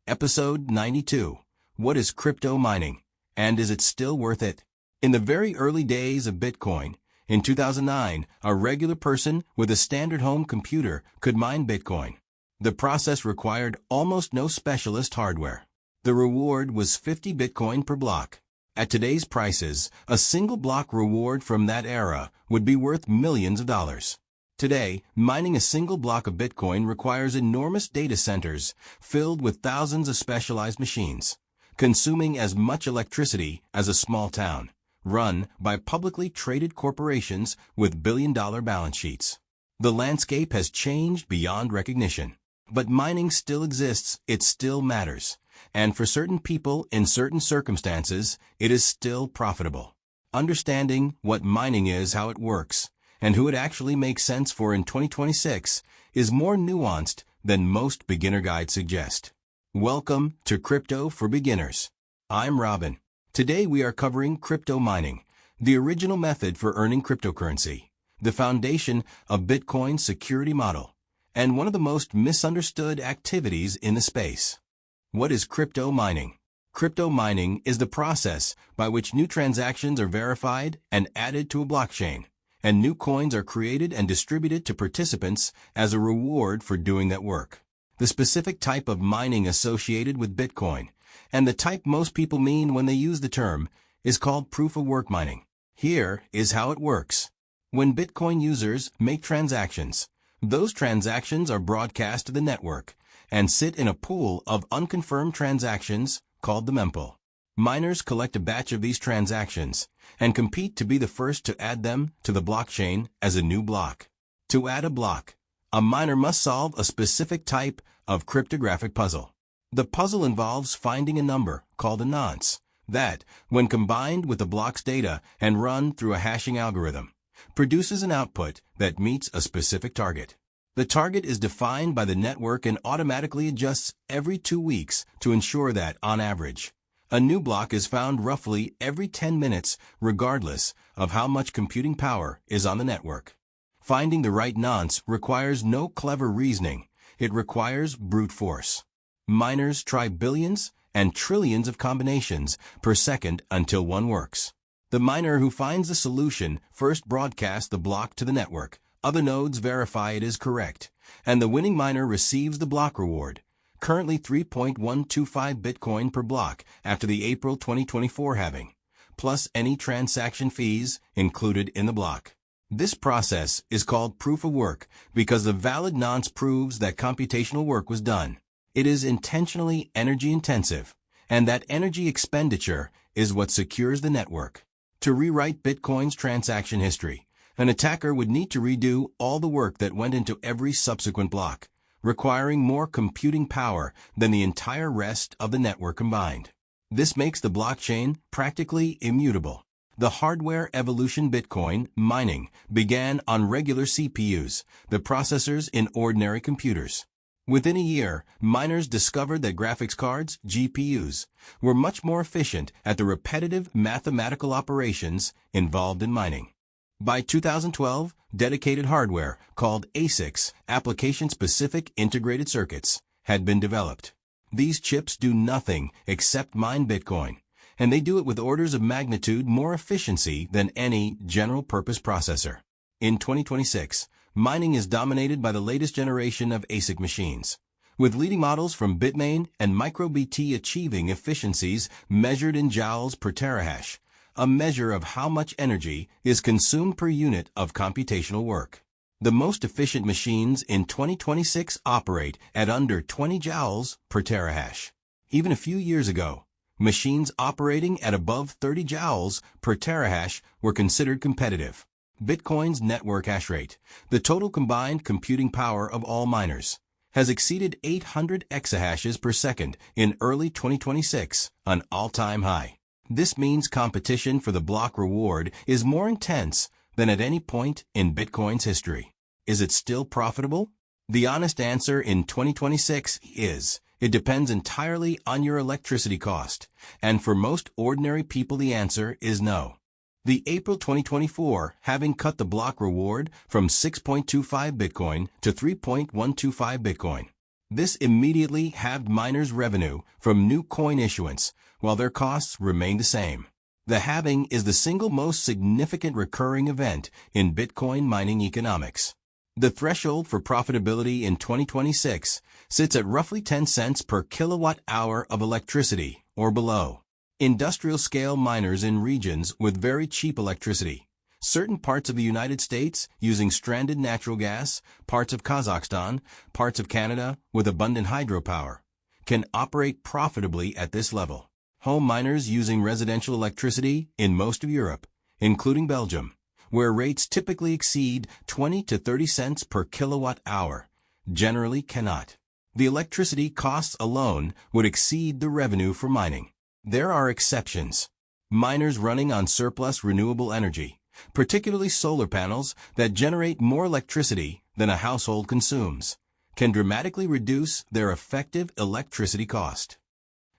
Episode 92. What is crypto mining? And is it still worth it? In the very early days of Bitcoin, in 2009, a regular person with a standard home computer could mine Bitcoin. The process required almost no specialist hardware. The reward was 50 Bitcoin per block. At today's prices, a single block reward from that era would be worth millions of dollars. Today, mining a single block of Bitcoin requires enormous data centers filled with thousands of specialized machines, consuming as much electricity as a small town, run by publicly traded corporations with billion-dollar balance sheets. The landscape has changed beyond recognition. But mining still exists, it still matters, and for certain people in certain circumstances, it is still profitable. Understanding what mining is, how it works, and who it actually makes sense for in 2026 is more nuanced than most beginner guides suggest. Welcome to Crypto for Beginners. I'm Robin. Today we are covering crypto mining, the original method for earning cryptocurrency, the foundation of Bitcoin's security model, and one of the most misunderstood activities in the space. What is crypto mining? Crypto mining is the process by which new transactions are verified and added to a blockchain, and new coins are created and distributed to participants as a reward for doing that work. The specific type of mining associated with Bitcoin, and the type most people mean when they use the term, is called proof-of-work mining. Here is how it works. When Bitcoin users make transactions, those transactions are broadcast to the network and sit in a pool of unconfirmed transactions called the mempool. Miners collect a batch of these transactions and compete to be the first to add them to the blockchain as a new block. To add a block, a miner must solve a specific type of cryptographic puzzle. The puzzle involves finding a number, called a nonce, that, when combined with the block's data and run through a hashing algorithm, produces an output that meets a specific target. The target is defined by the network and automatically adjusts every 2 weeks to ensure that, on average, a new block is found roughly every 10 minutes regardless of how much computing power is on the network. Finding the right nonce requires no clever reasoning. It requires brute force. Miners try billions and trillions of combinations per second until one works. The miner who finds the solution first broadcasts the block to the network. Other nodes verify it is correct, and the winning miner receives the block reward, currently 3.125 Bitcoin per block after the April 2024 halving, plus any transaction fees included in the block. This process is called proof of work because the valid nonce proves that computational work was done. It is intentionally energy intensive, and that energy expenditure is what secures the network. To rewrite Bitcoin's transaction history, an attacker would need to redo all the work that went into every subsequent block, requiring more computing power than the entire rest of the network combined. This makes the blockchain practically immutable. The hardware evolution Bitcoin mining began on regular CPUs, the processors in ordinary computers. Within a year, miners discovered that graphics cards, GPUs, were much more efficient at the repetitive mathematical operations involved in mining. By 2012, dedicated hardware, called ASICs, application-specific integrated circuits, had been developed. These chips do nothing except mine Bitcoin, and they do it with orders of magnitude more efficiency than any general-purpose processor. In 2026, mining is dominated by the latest generation of ASIC machines, with leading models from Bitmain and MicroBT achieving efficiencies measured in joules per terahash, a measure of how much energy is consumed per unit of computational work. The most efficient machines in 2026 operate at under 20 joules per terahash. Even a few years ago, machines operating at above 30 joules per terahash were considered competitive. Bitcoin's network hash rate, the total combined computing power of all miners, has exceeded 800 exahashes per second in early 2026, an all-time high. This means competition for the block reward is more intense than at any point in Bitcoin's history. Is it still profitable? The honest answer in 2026 is, it depends entirely on your electricity cost, and for most ordinary people the answer is no. The April 2024 having cut the block reward from 6.25 Bitcoin to 3.125 Bitcoin. This immediately halved miners' revenue from new coin issuance, while their costs remain the same. The halving is the single most significant recurring event in Bitcoin mining economics. The threshold for profitability in 2026 sits at roughly 10 cents per kilowatt hour of electricity or below. Industrial-scale miners in regions with very cheap electricity, certain parts of the United States using stranded natural gas, parts of Kazakhstan, parts of Canada with abundant hydropower, can operate profitably at this level. Home miners using residential electricity in most of Europe, including Belgium, where rates typically exceed 20 to 30 cents per kilowatt hour, generally cannot. The electricity costs alone would exceed the revenue for mining. There are exceptions. Miners running on surplus renewable energy, particularly solar panels that generate more electricity than a household consumes, can dramatically reduce their effective electricity cost.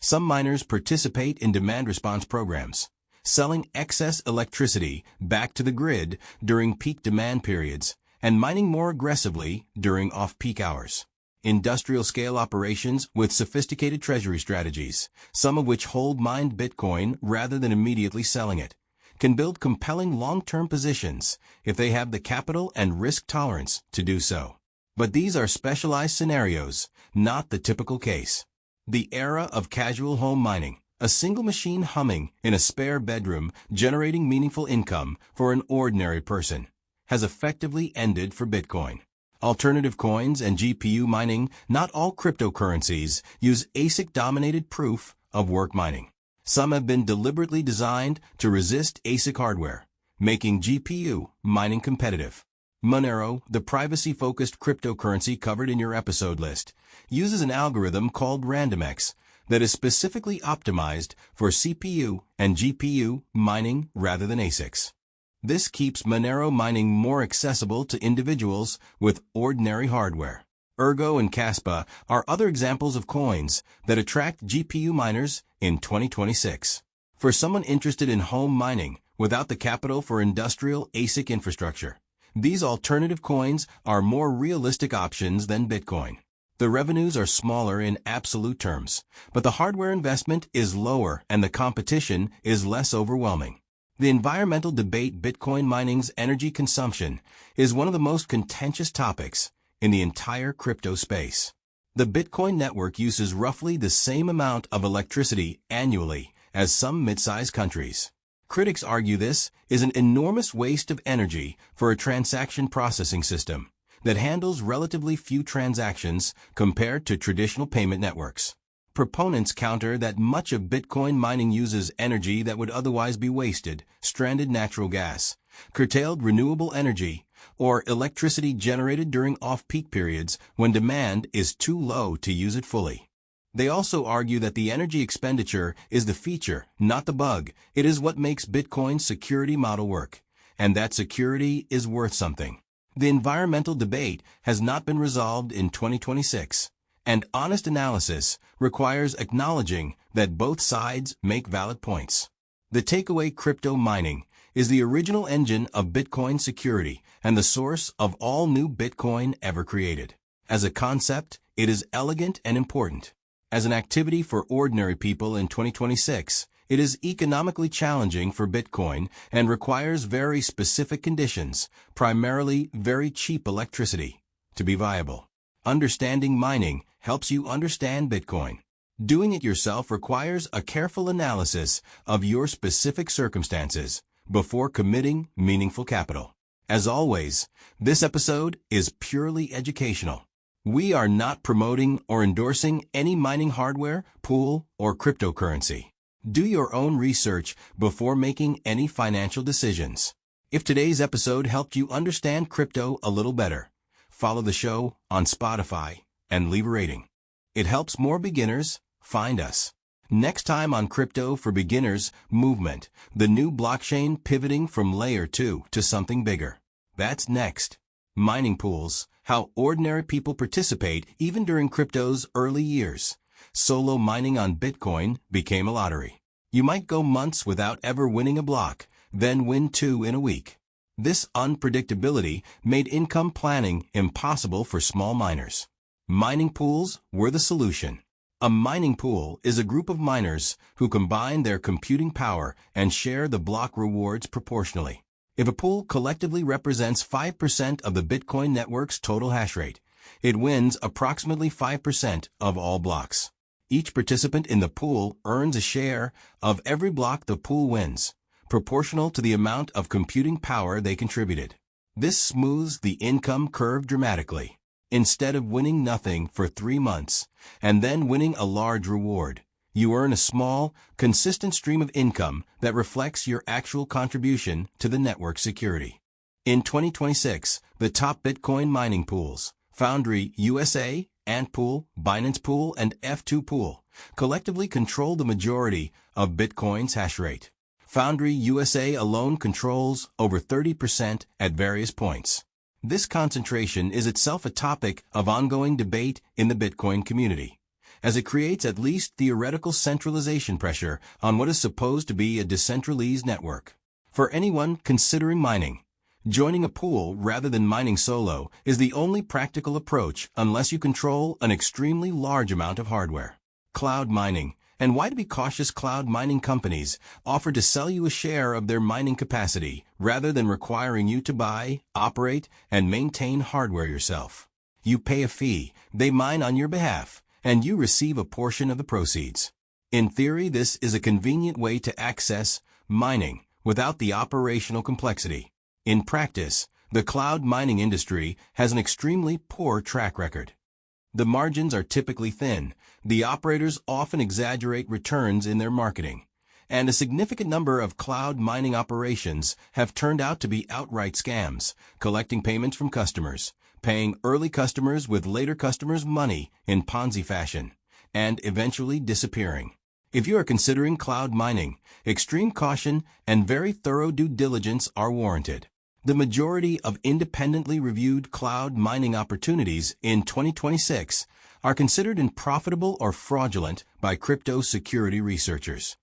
Some miners participate in demand response programs, selling excess electricity back to the grid during peak demand periods and mining more aggressively during off-peak hours. Industrial-scale operations with sophisticated treasury strategies, some of which hold mined Bitcoin rather than immediately selling it, can build compelling long-term positions if they have the capital and risk tolerance to do so. But these are specialized scenarios, not the typical case. The era of casual home mining, a single machine humming in a spare bedroom generating meaningful income for an ordinary person, has effectively ended for Bitcoin. Alternative coins and GPU mining, not all cryptocurrencies, use ASIC-dominated proof of work mining. Some have been deliberately designed to resist ASIC hardware, making GPU mining competitive. Monero, the privacy-focused cryptocurrency covered in your episode list, uses an algorithm called RandomX that is specifically optimized for CPU and GPU mining rather than ASICs. This keeps Monero mining more accessible to individuals with ordinary hardware. Ergo and Kaspa are other examples of coins that attract GPU miners in 2026. For someone interested in home mining without the capital for industrial ASIC infrastructure, these alternative coins are more realistic options than Bitcoin. The revenues are smaller in absolute terms, but the hardware investment is lower and the competition is less overwhelming. The environmental debate Bitcoin mining's energy consumption is one of the most contentious topics in the entire crypto space. The Bitcoin network uses roughly the same amount of electricity annually as some mid-sized countries. Critics argue this is an enormous waste of energy for a transaction processing system that handles relatively few transactions compared to traditional payment networks. Proponents counter that much of Bitcoin mining uses energy that would otherwise be wasted, stranded natural gas, curtailed renewable energy, or electricity generated during off-peak periods when demand is too low to use it fully. They also argue that the energy expenditure is the feature, not the bug. It is what makes Bitcoin's security model work, and that security is worth something. The environmental debate has not been resolved in 2026, and honest analysis requires acknowledging that both sides make valid points. The takeaway: crypto mining is the original engine of Bitcoin security and the source of all new Bitcoin ever created. As a concept, it is elegant and important. As an activity for ordinary people in 2026, it is economically challenging for Bitcoin and requires very specific conditions, primarily very cheap electricity, to be viable. Understanding mining helps you understand Bitcoin. Doing it yourself requires a careful analysis of your specific circumstances before committing meaningful capital. As always, this episode is purely educational. We are not promoting or endorsing any mining hardware, pool, or cryptocurrency. Do your own research before making any financial decisions. If today's episode helped you understand crypto a little better, follow the show on Spotify and leave a rating. It helps more beginners find us. Next time on Crypto for Beginners Movement, the new blockchain pivoting from layer 2 to something bigger. That's next. Mining pools, how ordinary people participate even during crypto's early years. Solo mining on Bitcoin became a lottery. You might go months without ever winning a block, then win 2 in a week. This unpredictability made income planning impossible for small miners. Mining pools were the solution. A mining pool is a group of miners who combine their computing power and share the block rewards proportionally. If a pool collectively represents 5% of the Bitcoin network's total hash rate, it wins approximately 5% of all blocks. Each participant in the pool earns a share of every block the pool wins, proportional to the amount of computing power they contributed. This smooths the income curve dramatically. Instead of winning nothing for 3 months and then winning a large reward, you earn a small, consistent stream of income that reflects your actual contribution to the network security. In 2026, the top Bitcoin mining pools, Foundry USA, Antpool, Binance Pool, and F2 Pool, collectively control the majority of Bitcoin's hash rate. Foundry USA alone controls over 30% at various points. This concentration is itself a topic of ongoing debate in the Bitcoin community, as it creates at least theoretical centralization pressure on what is supposed to be a decentralized network. For anyone considering mining, joining a pool rather than mining solo is the only practical approach unless you control an extremely large amount of hardware. Cloud mining. And why to be cautious? Cloud mining companies offer to sell you a share of their mining capacity rather than requiring you to buy, operate, and maintain hardware yourself. You pay a fee, they mine on your behalf, and you receive a portion of the proceeds. In theory, this is a convenient way to access mining without the operational complexity. In practice, the cloud mining industry has an extremely poor track record. The margins are typically thin, the operators often exaggerate returns in their marketing, and a significant number of cloud mining operations have turned out to be outright scams, collecting payments from customers, paying early customers with later customers' money in Ponzi fashion, and eventually disappearing. If you are considering cloud mining, extreme caution and very thorough due diligence are warranted. The majority of independently reviewed cloud mining opportunities in 2026 are considered unprofitable or fraudulent by crypto security researchers.